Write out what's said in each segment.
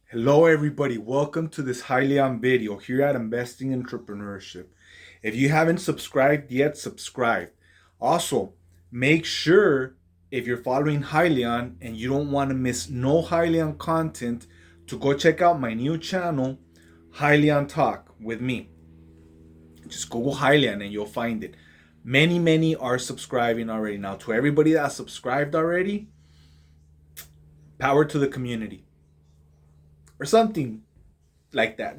Hello, everybody. Welcome to this Hyliion video here at Investing Entrepreneurship. If you haven't subscribed yet, subscribe. Also, make sure if you're following Hyliion and you don't want to miss no Hyliion content, to go check out my new channel, Hyliion Talk with me. Just Google Hyliion and you'll find it. Many are subscribing already. Now, to everybody that subscribed already, power to the community or something like that,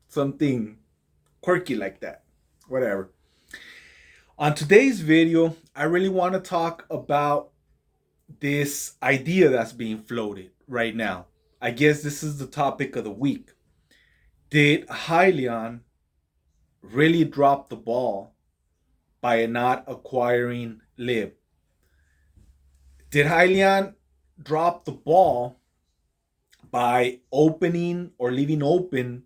something quirky like that. Whatever. On today's video, I really want to talk about this idea that's being floated right now. I guess this is the topic of the week. Did Hyliion really drop the ball by not acquiring LIB? Did Hyliion drop the ball by opening or leaving open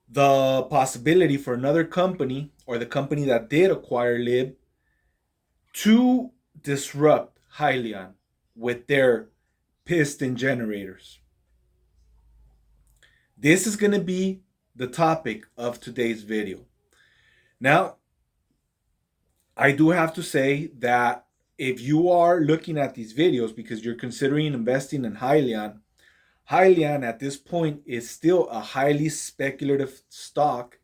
the possibility for another company or the company that did acquire LIB to disrupt Hyliion with their piston generators? This is going to be the topic of today's video. Now, I do have to say that if you are looking at these videos because you're considering investing in Hyliion, Hyliion at this point is still a highly speculative stock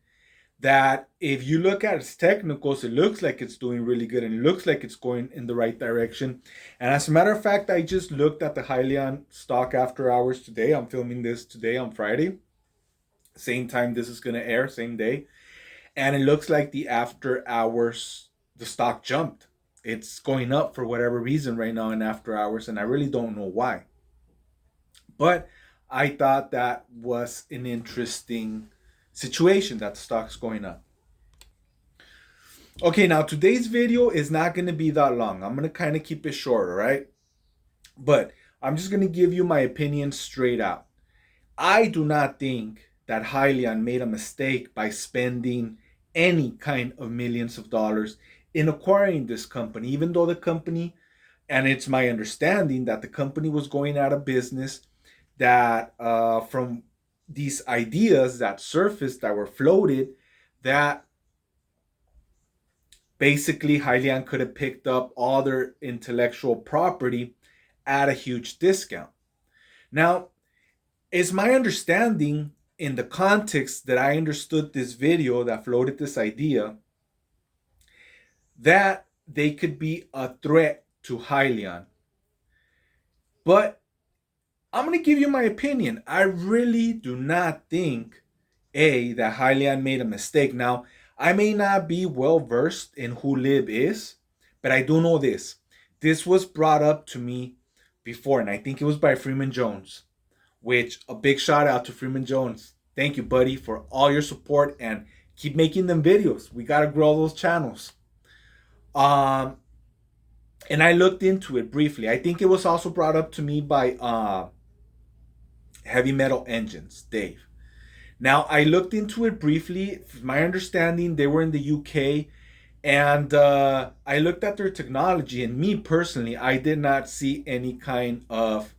that if you look at its technicals, it looks like it's doing really good and it looks like it's going in the right direction. And as a matter of fact, I just looked at the Hyliion stock after hours today. I'm filming this today on Friday. Same time this is going to air, same day. And it looks like the after hours, the stock jumped. It's going up for whatever reason right now in after hours, and I really don't know why. But I thought that was an interesting situation that the stock's going up. Okay, now today's video is not going to be that long. I'm going to kind of keep it short, all right? But I'm just going to give you my opinion straight out. I do not think that Hyliion made a mistake by spending any kind of millions of dollars in acquiring this company, even though the company, and it's my understanding that the company was going out of business, that from these ideas that surfaced, that were floated, that basically Hyliion could have picked up all their intellectual property at a huge discount. Now, it's my understanding in the context that I understood this video that floated this idea that they could be a threat to Hyliion. But I'm going to give you my opinion. I really do not think, that Hyliion made a mistake. Now, I may not be well versed in who LIB is, but I do know this. This was brought up to me before, and I think it was by Freeman Jones, which a big shout out to Freeman Jones. Thank you, buddy, for all your support and keep making them videos. We got to grow those channels. And I looked into it briefly. I think it was also brought up to me by Heavy Metal Engines, Dave. Now, I looked into it briefly. My understanding, they were in the UK, and I looked at their technology, and me personally, I did not see any kind of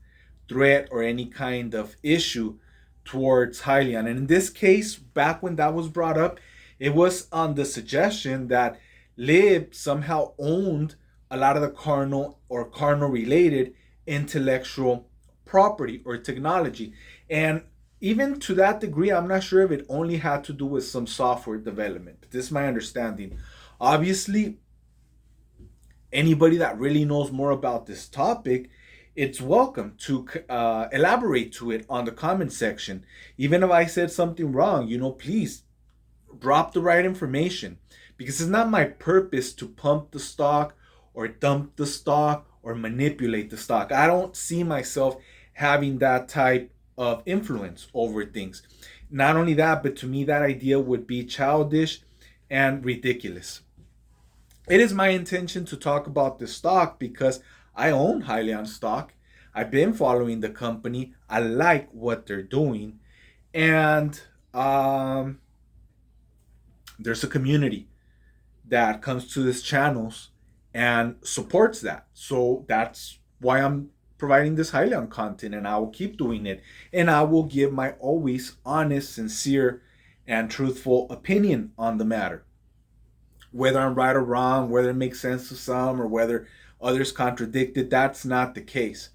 threat or any kind of issue towards Hyliion. And in this case, back when that was brought up, it was on the suggestion that LIB somehow owned a lot of the carnal related intellectual property or technology. And even to that degree, I'm not sure if it only had to do with some software development. This is my understanding. Obviously, anybody that really knows more about this topic, it's welcome to elaborate to it on the comment section. Even if I said something wrong, please drop the right information, because it's not my purpose to pump the stock or dump the stock or manipulate the stock. I don't see myself having that type of influence over things. Not only that, but to me, that idea would be childish and ridiculous. It is my intention to talk about this stock because I own Hyliion stock. I've been following the company. I like what they're doing. And there's a community that comes to these channels and supports that. So that's why I'm providing this Hyliion content, and I will keep doing it. And I will give my always honest, sincere, and truthful opinion on the matter. Whether I'm right or wrong, whether it makes sense to some or whether others contradict it, that's not the case.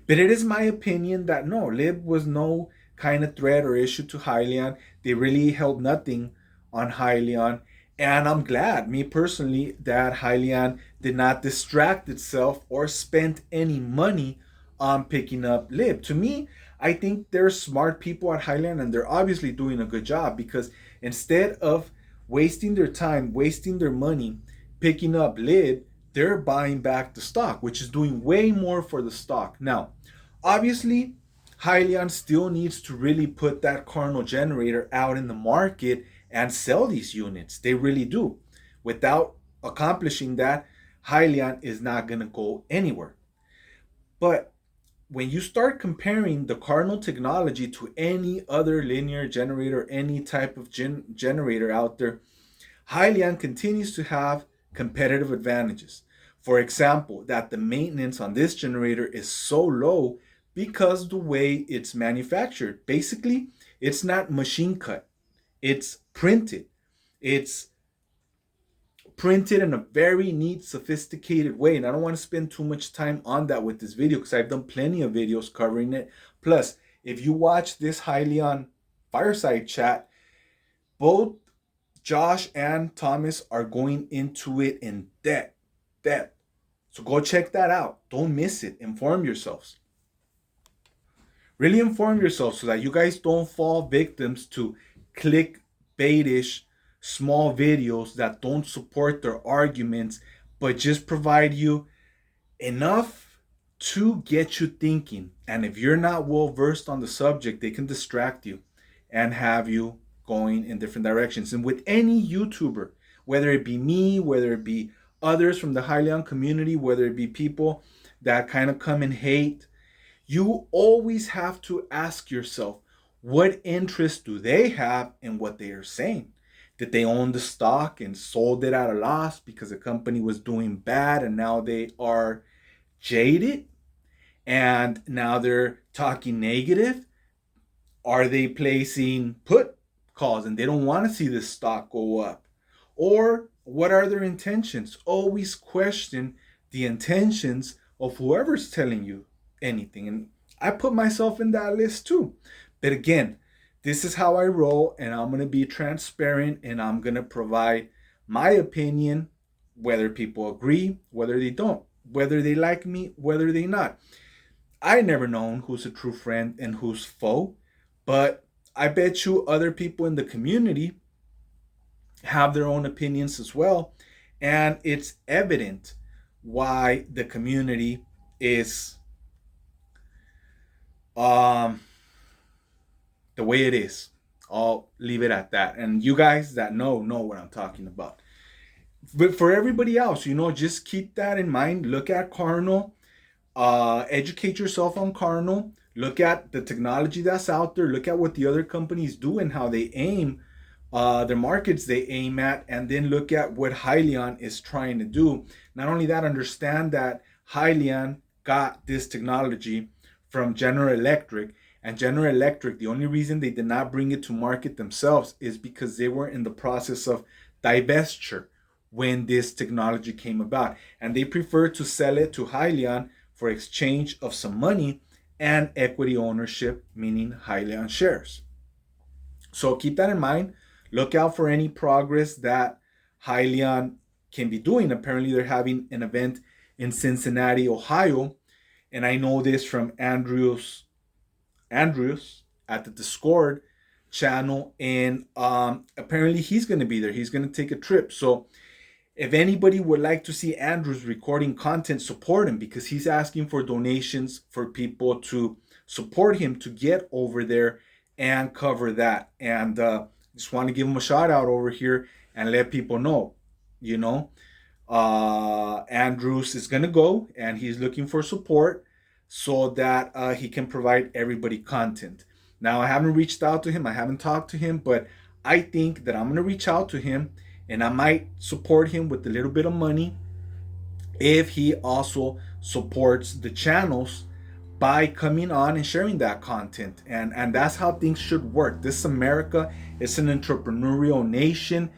But it is my opinion that no, LIB was no kind of threat or issue to Hyliion. They really held nothing on Hyliion. And I'm glad, me personally, that Hyliion did not distract itself or spend any money on picking up LIB. To me, I think they're smart people at Hyliion, and they're obviously doing a good job, because instead of wasting their time, wasting their money picking up LIB, they're buying back the stock, which is doing way more for the stock. Now, obviously, Hyliion still needs to really put that Cardinal generator out in the market and sell these units. They really do. Without accomplishing that, Hyliion is not going to go anywhere. But when you start comparing the Cardinal technology to any other linear generator, any type of generator out there, Hyliion continues to have competitive advantages. For example, that the maintenance on this generator is so low because the way it's manufactured. Basically, it's not machine cut. It's printed. It's printed in a very neat, sophisticated way. And I don't want to spend too much time on that with this video, because I've done plenty of videos covering it. Plus, if you watch this Hyliion fireside chat, both Josh and Thomas are going into it in depth. So go check that out. Don't miss it. Inform yourselves. Really inform yourselves so that you guys don't fall victims to clickbaitish small videos that don't support their arguments, but just provide you enough to get you thinking. And if you're not well versed on the subject, they can distract you and have you going in different directions. And with any YouTuber, whether it be me, whether it be others from the Hyliion community, whether it be people that kind of come and hate, you always have to ask yourself, what interest do they have in what they are saying? Did they own the stock and sold it at a loss because the company was doing bad and now they are jaded and now they're talking negative? Are they placing put calls and they don't want to see the stock go up? Or what are their intentions? Always question the intentions of whoever's telling you anything. And I put myself in that list too. But again, this is how I roll, and I'm going to be transparent, and I'm going to provide my opinion, whether people agree, whether they don't, whether they like me, whether they not. I never known who's a true friend and who's foe, but I bet you other people in the community have their own opinions as well, and it's evident why the community is the way it is. I'll leave it at that. And you guys that know what I'm talking about. But for everybody else, just keep that in mind. Look at Cardinal. Educate yourself on Cardinal. Look at the technology that's out there. Look at what the other companies do and how they aim their markets they aim at. And then look at what Hyliion is trying to do. Not only that, understand that Hyliion got this technology from General Electric. And General Electric, the only reason they did not bring it to market themselves is because they were in the process of divestiture when this technology came about. And they preferred to sell it to Hyliion for exchange of some money and equity ownership, meaning Hyliion shares. So keep that in mind. Look out for any progress that Hyliion can be doing. Apparently they're having an event in Cincinnati, Ohio. And I know this from Andrews at the Discord channel, and apparently he's going to be there. He's going to take a trip. So if anybody would like to see Andrews recording content, support him, because he's asking for donations for people to support him to get over there and cover that. And just want to give him a shout out over here and let people know, Andrews is going to go and he's looking for support so that he can provide everybody content. Now, I haven't reached out to him. I haven't talked to him, but I think that I'm going to reach out to him and I might support him with a little bit of money if he also supports the channels by coming on and sharing that content. And that's how things should work. This America is an entrepreneurial nation.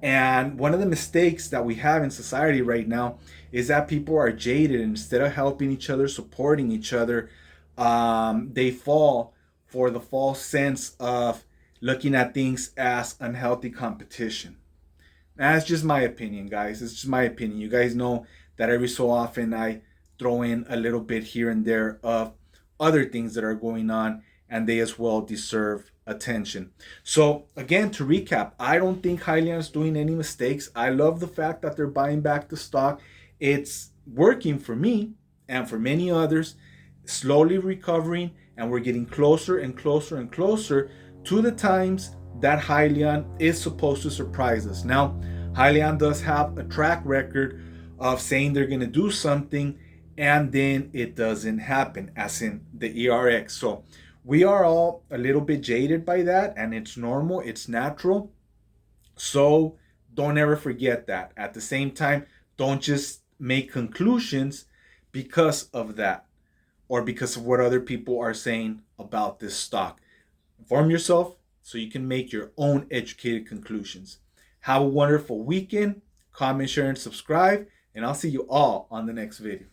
And one of the mistakes that we have in society right now is that people are jaded. Instead of helping each other, supporting each other, they fall for the false sense of looking at things as unhealthy competition. That's just my opinion, guys. It's just my opinion. You guys know that every so often I throw in a little bit here and there of other things that are going on, and they as well deserve attention. So again, to recap, I don't think Hyliion is doing any mistakes. I love the fact that they're buying back the stock. It's working for me and for many others, slowly recovering, and we're getting closer and closer and closer to the times that Hyliion is supposed to surprise us. Now, Hyliion does have a track record of saying they're going to do something and then it doesn't happen, as in the ERX. So we are all a little bit jaded by that, and it's normal, it's natural. So don't ever forget that. At the same time, don't just make conclusions because of that or because of what other people are saying about this stock. Inform yourself so you can make your own educated conclusions. Have a wonderful weekend. Comment, share, and subscribe. And I'll see you all on the next video.